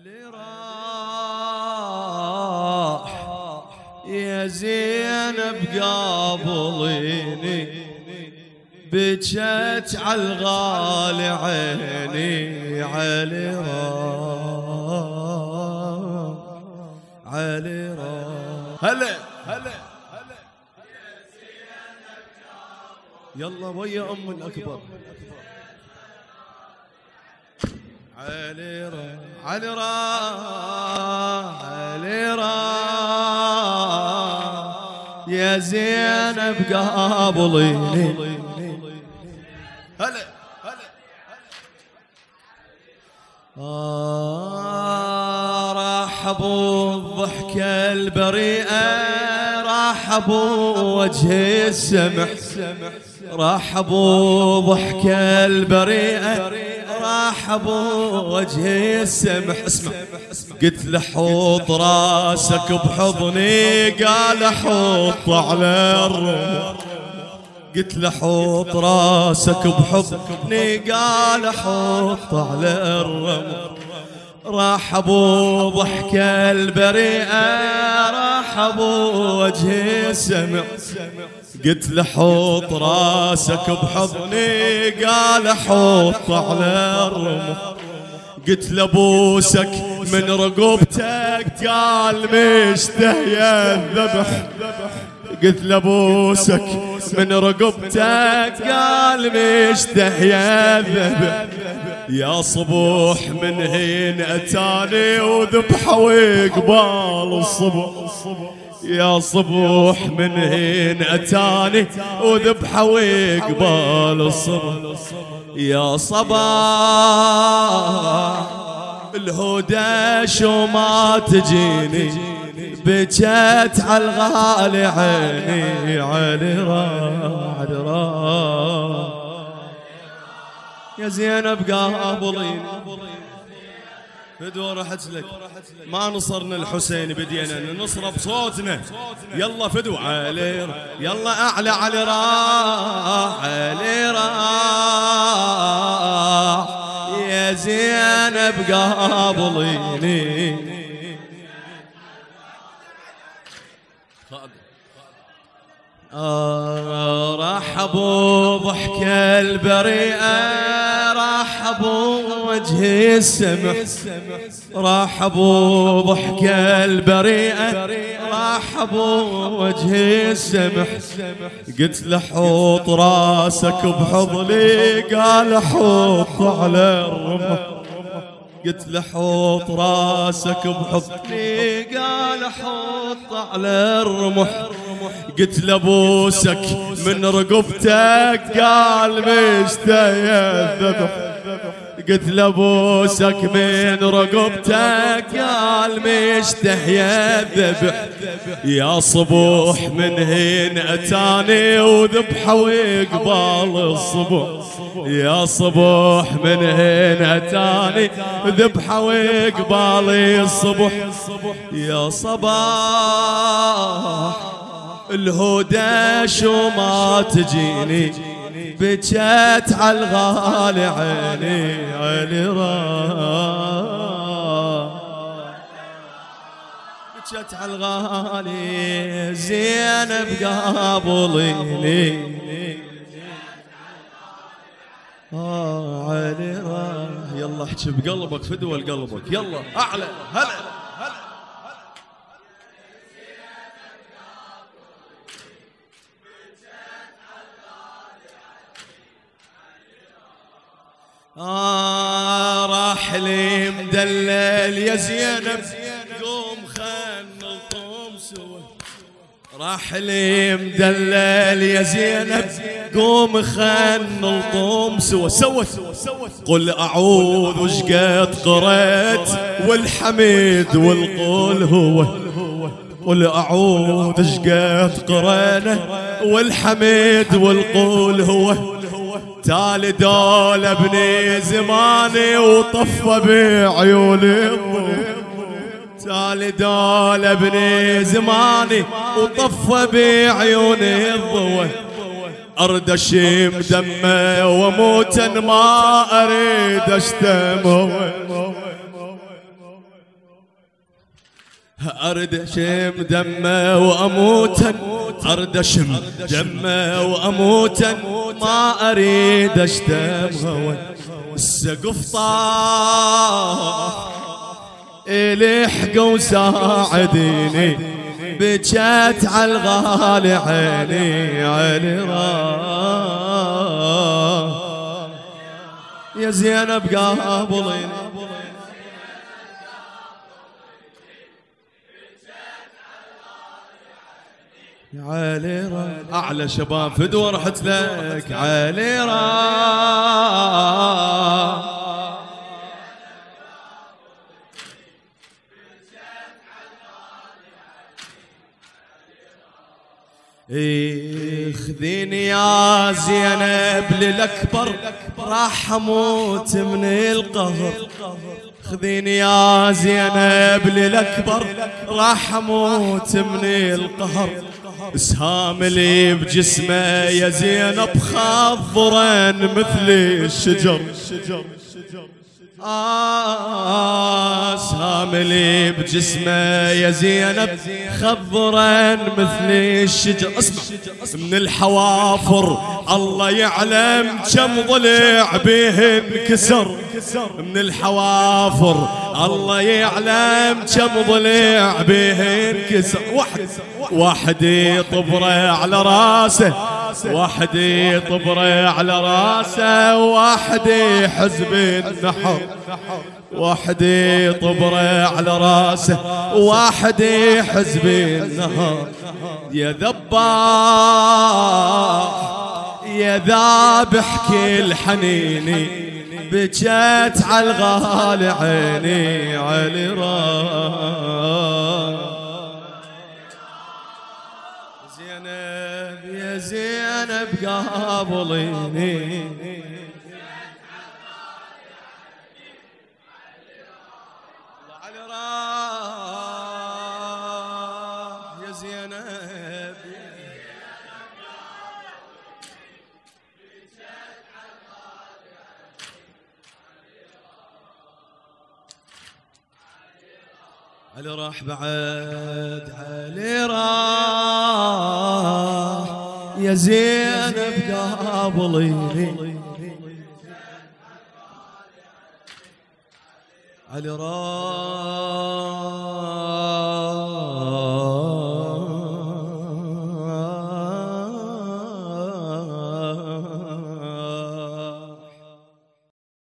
علي راح يا زينب قابليني بجت عالغالي عيني. علي راح علي راح هلا هلا يلا ويا ام الاكبر. علي راح علي راح علي راح يا زينب قابليني. هلا هلا رحبوا الضحكة البريئة رحبوا وجه السمح رحبوا ضحكة البريئة رحبوا وجه السمح. اسمع قلت له حط راسك بحضني قال حط على الرمح. قلت له حط راسك بحضني قال حط على الرمح. رحبوا ضحكة البريئة رحبوا وجه السمع. قلت له حط راسك بحضني قال حط على الرمح. قلت له بوسك من رقبتك قال مشتهي الذبح. قلت له بوسك من رقبتك قال مشتهي الذبح. يا صبوح من هين اتاني وذبحه وقبال الصبح. يا صبوح من هين اتاني وذبحه وقبال الصبح. يا صباح الهدى شو ما تجيني بجت عالغالي عيني. علي راح علي راح يا زينب قابلين فدوة رحت لك. ما نصرنا الحسين بدينا ننصره بصوتنا. يلا فدوة علي يلا اعلى علي راح علي راح يا زينب قابليني. رحبوا ضحكة البريئة رحبوا وجه السمح. رحبوا ضحكة البريئة رحبوا وجه السمح. قلت له حط راسك بحضني قال حط على الرمح. قلت له حط راسك بحضني قال حط على الرمح. قلت له بوسك من رقبتك قال مشتهي الذبح. قلت له بوسك من رقبتك قال مشتهي الذبح. يا صبوح من هين اتاني وذبحه وقبال الصبح. يا صبوح من هين اتاني ذبحه وقبال الصبح. يا صباح الهدى شو ما تجيني بجت عالغالي عيني. علي راح بجت عالغالي زينب قابليني. علي راح يلا احكي بقلبك فدوة لقلبك. يلا اعلى هلا هلا راح لي مدلل يا زينب قوم خلنا نلطم سوا. راح لي مدلل يا زينب قوم خلنا نلطم سوا. سوت قل اعوذ وش قد قريت والحميد والقول هو. قل اعوذ وش قد قرينا والحميد والقول هو. تالي دول ابني زماني وطفى بعيوني الضوء. تالي دول ابني زماني وطفى بعيوني الضوء. ارد اشم دمه واموت ما اريد اشتمه. أردشم دمه وأموتا، أردشم دمه وأموتا، ما أريد أشتم هوى. السقف طاح الحقوا وساعديني، بجت على الغالي عيني علي راح يا زينب قابليني. يا علي راح أعلى شباب فدوة رحت لك علي راح. خذيني يا زينب للأكبر، راح أموت من القهر. خذيني يا زينب للأكبر، راح أموت من القهر. اسهام لي بجسمه يا زينب خضرا مثل الشجر. اسهام لي بجسمه يا زينب خضرا مثل الشجر. اسمع من الحوافر الله يعلم كم ضلع به انكسر. من الحوافر الله يعلم كم ضلع به انكسر. وحدي طبره على راسه، وحدي طبره على راسه، وحدي حزب النحر. وحدي طبره على راسه، وحدي حزب النهر. يا ذباح يا ذابح كل حنيني، بجت على الغالي عيني علي راح. زينب يا زينب قابليني، علي راح يا زينب. علي راح بعد علي راح يا زينب قابليني. علي راح